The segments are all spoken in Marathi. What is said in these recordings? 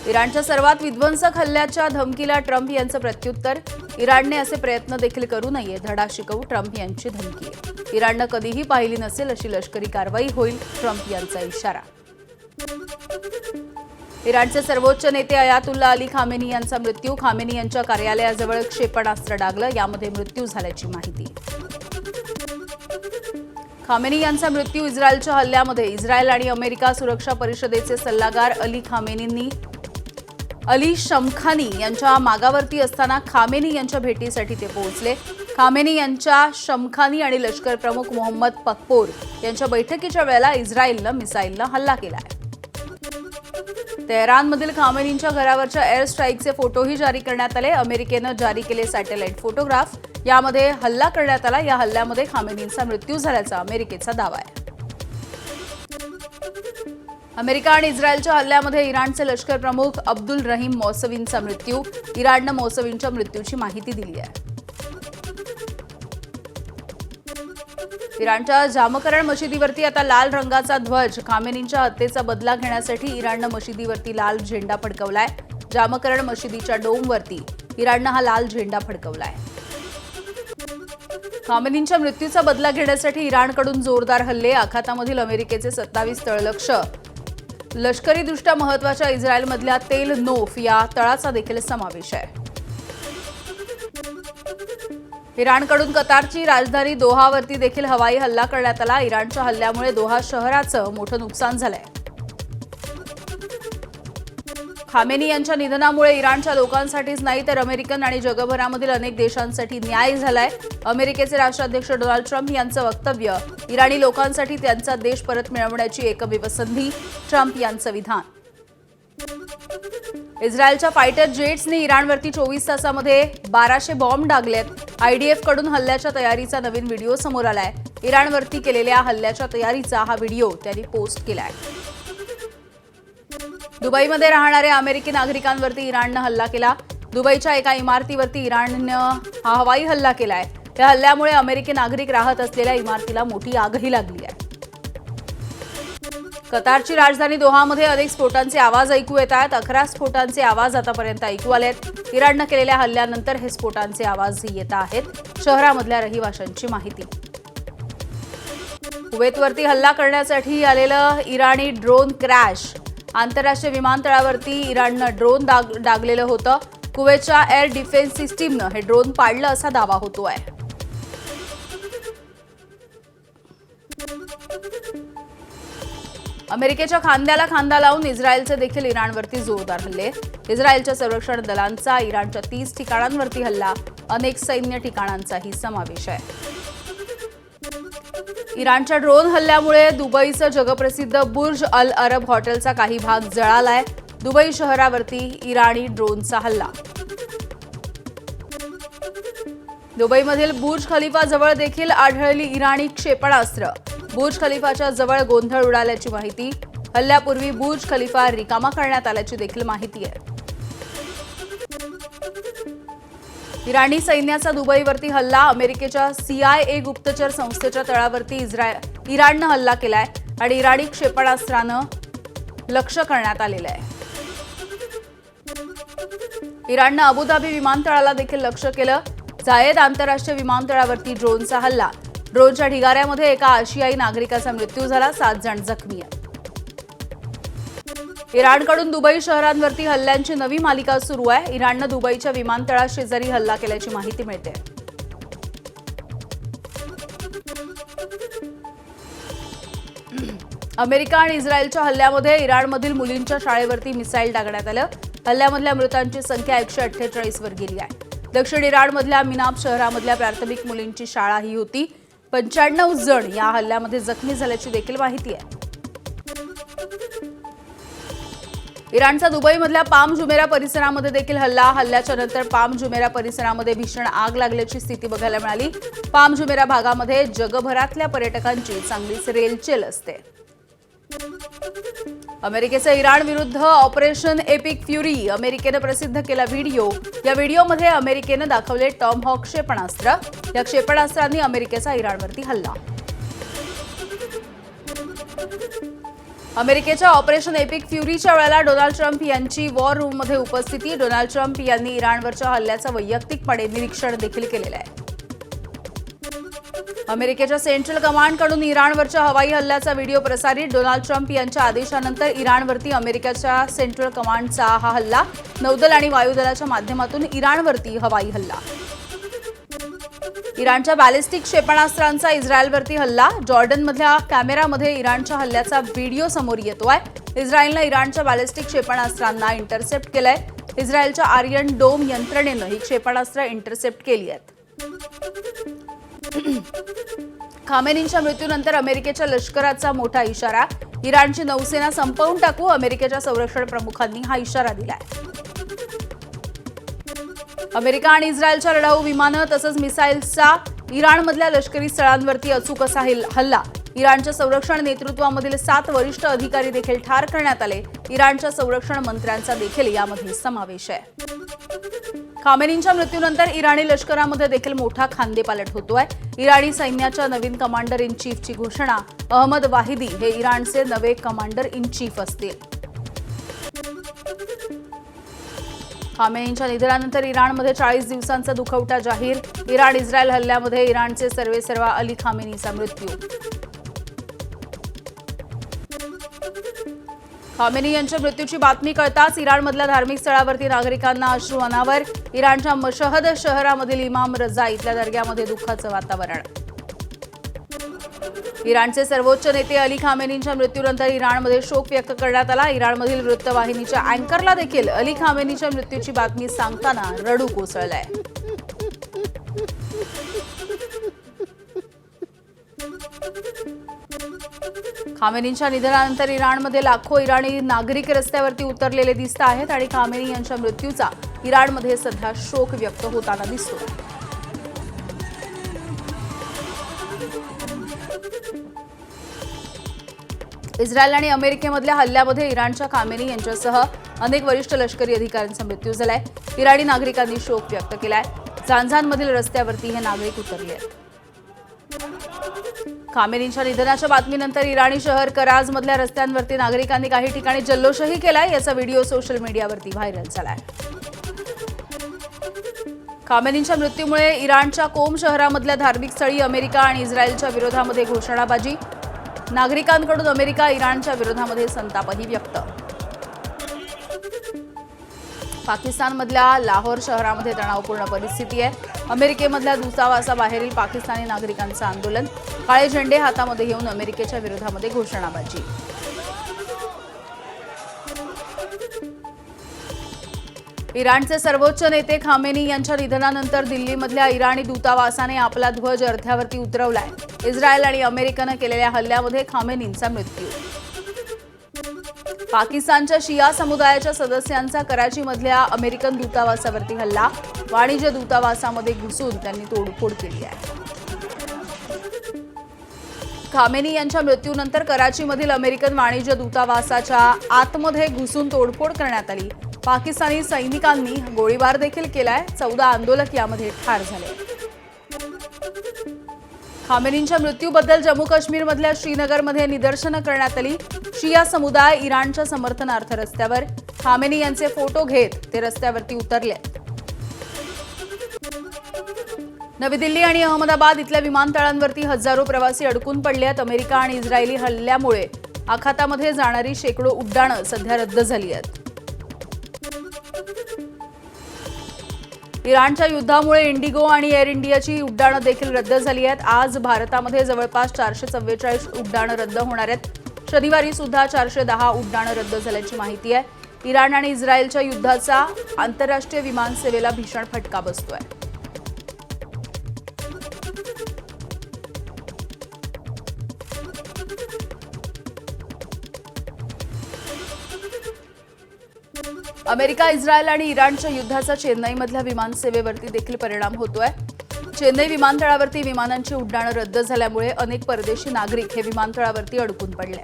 इराणच्या सर्वात विध्वंसक हल्ल्याच्या धमकीला ट्रम्प यांचं प्रत्युत्तर. इराणने असे प्रयत्न देखील करू नये, धडा शिकवू, ट्रम्प यांची धमकी. इराणनं कधीही पाहिली नसेल अशी लष्करी कारवाई होईल, ट्रम्प यांचा इशारा. इराणचे सर्वोच्च नेते अयातुल्ला अली खामेनी यांचा मृत्यू. खामेनी यांच्या कार्यालयाजवळ क्षेपणास्त्र डागलं, यामध्ये मृत्यू झाल्याची माहिती. खामेनी यांचा मृत्यू इस्रायलच्या हल्ल्यामध्ये. इस्रायल आणि अमेरिका सुरक्षा परिषदेचे सल्लागार अली शमखानी यांच्या मागावरती असताना खामेनी यांच्या भेटीसाठी ते पोहोचले. खामेनी यांच्या शमखानी आणि लष्कर प्रमुख मोहम्मद पकपोर यांच्या बैठकीच्या वेळेला इस्रायलनं मिसाईलनं हल्ला केलाय. तेहरानमधील खामेनींच्या घरावरच्या एअर स्ट्राईकचे फोटोही जारी करण्यात आले. अमेरिकेनं जारी केले सॅटेलाइट फोटोग्राफ. यामध्ये हल्ला करण्यात आला. या हल्ल्यामध्ये खामेनींचा मृत्यू झाल्याचा अमेरिकेचा दावा आहे. अमेरिका आणि इस्रायलच्या हल्ल्यामध्ये इराणचे लष्कर प्रमुख अब्दुल रहीम मौसवींचा मृत्यू. इराणनं मौसवींच्या मृत्यूची माहिती दिली आहे. इराणच्या जामकरण मशिदीवरती आता लाल रंगाचा ध्वज. खामेनींच्या हत्येचा बदला घेण्यासाठी इराणनं मशिदीवरती लाल झेंडा फडकवलाय. जामकरण मशिदीच्या डोमवरती इराणनं हा लाल झेंडा फडकवलाय. खामेनींच्या मृत्यूचा बदला घेण्यासाठी इराणकडून जोरदार हल्ले. आखातामधील अमेरिकेचे 27 तळलक्ष. लष्करीदृष्ट्या महत्वाच्या इस्रायलमधल्या तेल नोफ या तळाचा देखील समावेश आहे. इराणकडून कतारची राजधानी दोहावरती देखील हवाई हल्ला करण्यात आला. इराणच्या हल्ल्यामुळे दोहा शहराचं मोठं नुकसान झालंय. खामेनी यांच्या निधनामुळे इराणच्या लोकांसाठीच नाही तर अमेरिकन आणि जगभरामधील अनेक देशांसाठी न्याय झालाय. अमेरिकेचे राष्ट्राध्यक्ष डोनाल्ड ट्रम्प यांचं वक्तव्य. इराणी लोकांसाठी त्यांचा देश परत मिळवण्याची एकमेव संधी, ट्रम्प यांचं विधान. इस्रायलच्या फायटर जेट्सने इराणवरती 24 तासामध्ये 1200 बॉम्ब डागलेत. आयडीएफ कडून हल्ल्याच्या तयारीचा नवीन व्हिडिओ समोर आलाय. इराणवरती केलेल्या हल्ल्याच्या तयारीचा हा व्हिडिओ त्यांनी पोस्ट केलाय. दुबईमध्ये राहणाऱ्या अमेरिकी नागरिकांवरती इराणनं हल्ला केला. दुबईच्या एका इमारतीवरती इराणनं हा हवाई हल्ला केलाय. या हल्ल्यामुळे अमेरिकी नागरिक राहत असलेल्या इमारतीला मोठी आगही लागली आहे. कतारची राजधानी दोहामध्ये अनेक स्फोटांचे आवाज ऐकू येत आहेत. 11 स्फोटांचे आवाज आतापर्यंत ऐकू आलेत. इराणनं केलेल्या हल्ल्यानंतर हे स्फोटांचे आवाज येत आहेत. शहरामधल्या रहिवाशांची माहिती. कुवेतवरती हल्ला करण्यासाठी आलेलं इराणी ड्रोन क्रॅश. आंतरराष्ट्रीय विमानतळावरती इराणनं ड्रोन डागलेलं होतं. कुवेतच्या एअर डिफेन्स सिस्टीमनं हे ड्रोन पाडलं असा दावा होतोय. अमेरिकेच्या खांद्याला खांदा लावून इस्रायलचे देखील इराणवरती जोरदार हल्ले. इस्रायलच्या संरक्षण दलांचा इराणच्या 30 ठिकाणांवरती हल्ला. अनेक सैन्य ठिकाणांचाही समावेश आहे. इराणच्या ड्रोन हल्ल्यामुळे दुबईचं जगप्रसिद्ध बुर्ज अल अरब हॉटेलचा काही भाग जळालाय. दुबई शहरावरती इराणी ड्रोनचा हल्ला. दुबईमधील बुर्ज खलिफा जवळ देखील आढळली इराणी क्षेपणास्त्र. बुर्ज खलिफाच्या जवळ गोंधळ उडाल्याची माहिती. हल्ल्यापूर्वी बुर्ज खलिफा रिकामा करण्यात आल्याची देखील माहिती आहे. इराणी सैन्याचा दुबईवरती हल्ला. अमेरिकेच्या CIA गुप्तचर संस्थेच्या तळावरती इराणनं हल्ला केलाय आणि इराणी क्षेपणास्त्रानं लक्ष्य करण्यात आलेलं आहे. इराणनं अबुधाबी विमानतळाला देखील लक्ष्य केलं. झायेद आंतरराष्ट्रीय विमानतळावरती ड्रोनचा हल्ला. ड्रोनच्या ढिगाऱ्यामध्ये एका आशियाई नागरिकाचा मृत्यू झाला. 7 जण जखमी आहेत. इराणकडून दुबई शहरांवरती हल्ल्यांची नवी मालिका सुरू आहे. इराणनं दुबईच्या विमानतळाशेजारी हल्ला केल्याची माहिती मिळते. अमेरिका आणि इस्रायलच्या हल्ल्यामध्ये इराणमधील मुलींच्या शाळेवरती मिसाईल डागण्यात आलं. हल्ल्यामधल्या मृतांची संख्या 148 वर गेली आहे. दक्षिण इराणमधल्या मिनाब शहरामधल्या प्राथमिक मुलींची शाळा ही होती. 95 जण या हल्ल्यामध्ये जखमी झाल्याची देखील माहिती आहे. इराणचा दुबईमधल्या पाम जुमेरा परिसरामध्ये देखील हल्ल्याच्या नंतर पाम जुमेरा परिसरामध्ये भीषण आग लागल्याची स्थिती बघायला मिळाली. पाम जुमेरा भागामध्ये जगभरातल्या पर्यटकांची चांगलीच रेलचेल असते. अमेरिकेचं इराण विरुद्ध ऑपरेशन एपिक फ्युरी. अमेरिकेनं प्रसिद्ध केला व्हिडिओ. या व्हिडिओमध्ये अमेरिकेनं दाखवले टॉमहॉक क्षेपणास्त्र. या क्षेपणास्त्रांनी अमेरिकेचा इराणवरती हल्ला. अमेरिकेच्या ऑपरेशन एपिक फ्युरीच्या वेळेला डोनाल्ड ट्रम्प यांची वॉर रूममध्ये उपस्थिती. डोनाल्ड ट्रम्प यांनी इराणवरच्या हल्ल्याचं वैयक्तिकपणे निरीक्षण देखील केलेलं आहे. अमेरिकेच्या सेंट्रल कमांडकडून इराणवरच्या हवाई हल्ल्याचा व्हिडिओ प्रसारित. डोनाल्ड ट्रम्प यांच्या आदेशानंतर इराणवरती अमेरिकेच्या सेंट्रल कमांडचा हा हल्ला. नौदल आणि वायुदलाच्या माध्यमातून इराणवरती हवाई हल्ला. इराणच्या बॅलिस्टिक क्षेपणास्त्रांचा इस्रायलवरती हल्ला. जॉर्डनमधल्या कॅमेरामध्ये इराणच्या हल्ल्याचा व्हिडिओ समोर येतोय. इस्रायलनं इराणच्या बॅलिस्टिक क्षेपणास्त्रांना इंटरसेप्ट केलंय. इस्रायलच्या आर्यन डोम यंत्रणेनं ही क्षेपणास्त्र इंटरसेप्ट केली आहेत. खामेनींच्या मृत्यूनंतर अमेरिकेच्या लष्कराचा मोठा इशारा. इराणची नौसेना संपवून टाकू, अमेरिकेच्या संरक्षण प्रमुखांनी हा इशारा दिलाय. अमेरिका आणि इस्रायलच्या लढाऊ विमानं तसंच मिसाईल्सचा इराणमधल्या लष्करी स्थळांवरती अचूक असा हल्ला. इराणच्या संरक्षण नेतृत्वामधील 7 वरिष्ठ अधिकारी देखील ठार करण्यात आले. इराणच्या संरक्षण मंत्र्यांचा देखील यामध्ये समावेश आहे. खामेनींच्या मृत्यूनंतर इराणी लष्करामध्ये देखील मोठा खांदेपालट होतोय. इराणी सैन्याच्या नवीन कमांडर इन चीफची घोषणा. अहमद वाहिदी हे इराणचे नवे कमांडर इन चीफ असतील. खामेनींच्या निधनानंतर इराणमध्ये 40 दिवसांचा दुखवटा जाहीर. इराण इस्रायल हल्ल्यामध्ये इराणचे सर्वेसर्वा अली खामेनीचा मृत्यू. खामेनी यांच्या मृत्यूची बातमी कळताच इराणमधल्या धार्मिक स्थळावरती नागरिकांना अश्रू अनावर. इराणच्या मशहद शहरामधील इमाम रजा इथल्या दर्ग्यामध्ये दुःखाचं वातावरण. इराणचे सर्वोच्च नेते अली खामेनींच्या मृत्यूनंतर इराणमध्ये शोक व्यक्त करण्यात आला. इराणमधील वृत्तवाहिनीच्या अँकरला देखील अली खामेनीच्या मृत्यूची बातमी सांगताना रडू कोसळलंय. खामेनींच्या निधनानंतर इराणमध्ये लाखो इराणी नागरिक रस्त्यावरती उतरलेले दिसत आहेत आणि खामेनी यांच्या मृत्यूचा इराणमध्ये सध्या शोक व्यक्त होताना दिसतो. इस्रायल आणि अमेरिकेमधल्या हल्ल्यामध्ये इराणच्या खामेनी यांच्यासह अनेक वरिष्ठ लष्करी अधिकाऱ्यांचा मृत्यू झालाय. इराणी नागरिकांनी शोक व्यक्त केलाय. जांझानमधील रस्त्यावरती हे नागरिक उतरले आहेत. खामेनींच्या निधनाच्या बातमीनंतर इराणी शहर कराजमधल्या रस्त्यांवरती नागरिकांनी काही ठिकाणी जल्लोषही केलाय. याचा व्हिडिओ सोशल मीडियावरती व्हायरल झालाय. खामेनींच्या मृत्यूमुळे इराणच्या कोम शहरामधल्या धार्मिक स्थळी अमेरिका आणि इस्रायलच्या विरोधामध्ये घोषणाबाजी. नागरिकांकडून अमेरिका इराणच्या विरोधामध्ये संतापही व्यक्त. पाकिस्तानमधल्या लाहोर शहरामध्ये तणावपूर्ण परिस्थिती आहे. अमेरिकेमधल्या दूतावासाबाहेरील पाकिस्तानी नागरिकांचं आंदोलन. काळे झेंडे हातामध्ये घेऊन अमेरिकेच्या विरोधामध्ये घोषणाबाजी. इराणचे सर्वोच्च नेते खामेनी यांच्या निधनानंतर दिल्लीमधल्या इराणी दूतावासाने आपला ध्वज अर्थ्यावरती उतरवलाय. इस्रायल आणि अमेरिकेनं केलेल्या हल्ल्यामध्ये खामेनींचा मृत्यू. पाकिस्तानच्या शिया समुदायाच्या सदस्यांचा कराचीमधल्या अमेरिकन दूतावासावरती हल्ला. वाणिज्य दूतावासामध्ये घुसून त्यांनी तोडफोड केली आहे. खामेनी यांच्या मृत्यूनंतर कराचीमधील अमेरिकन वाणिज्य दूतावासाच्या आतमध्ये घुसून तोडफोड करण्यात आली. पाकिस्तानी सैनिकांनी गोळीबार देखील केलाय. 14 आंदोलक यामध्ये ठार झाले. खामेनींच्या मृत्यूबद्दल जम्मू काश्मीरमधल्या श्रीनगरमध्ये निदर्शनं करण्यात आली. शिया समुदाय इराणच्या समर्थनार्थ रस्त्यावर. खामेनी यांचे फोटो घेत ते रस्त्यावरती उतरले. नवी दिल्ली आणि अहमदाबाद इथल्या विमानतळांवरती हजारो प्रवासी अडकून पडले आहेत. अमेरिका आणि इस्रायली हल्ल्यामुळे आखातामध्ये जाणारी शेकडो उड्डाणं सध्या रद्द झाली आहेत. इराणच्या युद्धामुळे इंडिगो आणि एअर इंडियाची उड्डाणं देखील रद्द झाली आहेत. आज भारतामध्ये जवळपास 444 उड्डाणं रद्द होणार आहेत. शनिवारी सुद्धा 410 उड्डाणं रद्द झाल्याची माहिती आहे. इराण आणि इस्रायलच्या युद्धाचा आंतरराष्ट्रीय विमानसेवेला भीषण फटका बसतोय. अमेरिका, इस्रायल आणि इराणच्या युद्धाचा चेन्नईमधल्या विमानसेवेवरती देखील परिणाम होतोय. चेन्नई विमानतळावरती विमानांची उड्डाणं रद्द झाल्यामुळे अनेक परदेशी नागरिक हे विमानतळावरती अडकून पडले.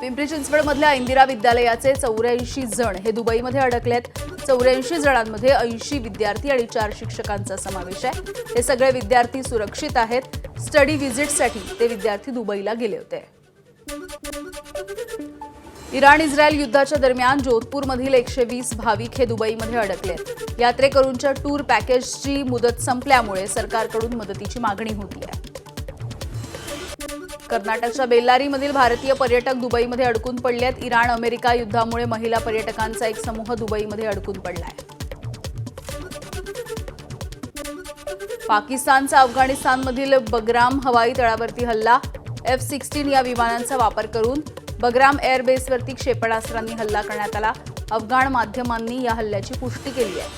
पिंपरी चिंचवडमधल्या इंदिरा विद्यालयाचे 84 जण हे दुबईमध्ये अडकलेत. 84 जणांमध्ये 80 विद्यार्थी आणि 4 शिक्षकांचा समावेश आहे. हे सगळे विद्यार्थी सुरक्षित आहेत. स्टडी व्हिजिटसाठी ते विद्यार्थी दुबईला गेले होते. इराण इस्रायल युद्धाच्या दरम्यान जोधपूरमधील 120 भाविक हे दुबईमध्ये अडकले. यात्रेकरूंच्या टूर पॅकेजची मुदत संपल्यामुळे सरकारकडून मदतीची मागणी होती आहे. कर्नाटकच्या बेल्लारीमधील भारतीय पर्यटक दुबईमध्ये अडकून पडले आहेत. इराण अमेरिका युद्धामुळे महिला पर्यटकांचा एक समूह दुबईमध्ये अडकून पडलाय. पाकिस्तानचा अफगाणिस्तानमधील बगराम हवाई तळावरती हल्ला. F-16 या विमानांचा वापर करून बगराम एअरबेसवरती क्षेपणास्त्रांनी हल्ला करण्यात आला. अफगाण माध्यमांनी या हल्ल्याची पुष्टी केली आहे.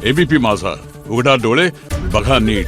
एबीपी माझा, उघडा डोळे बघा नीट.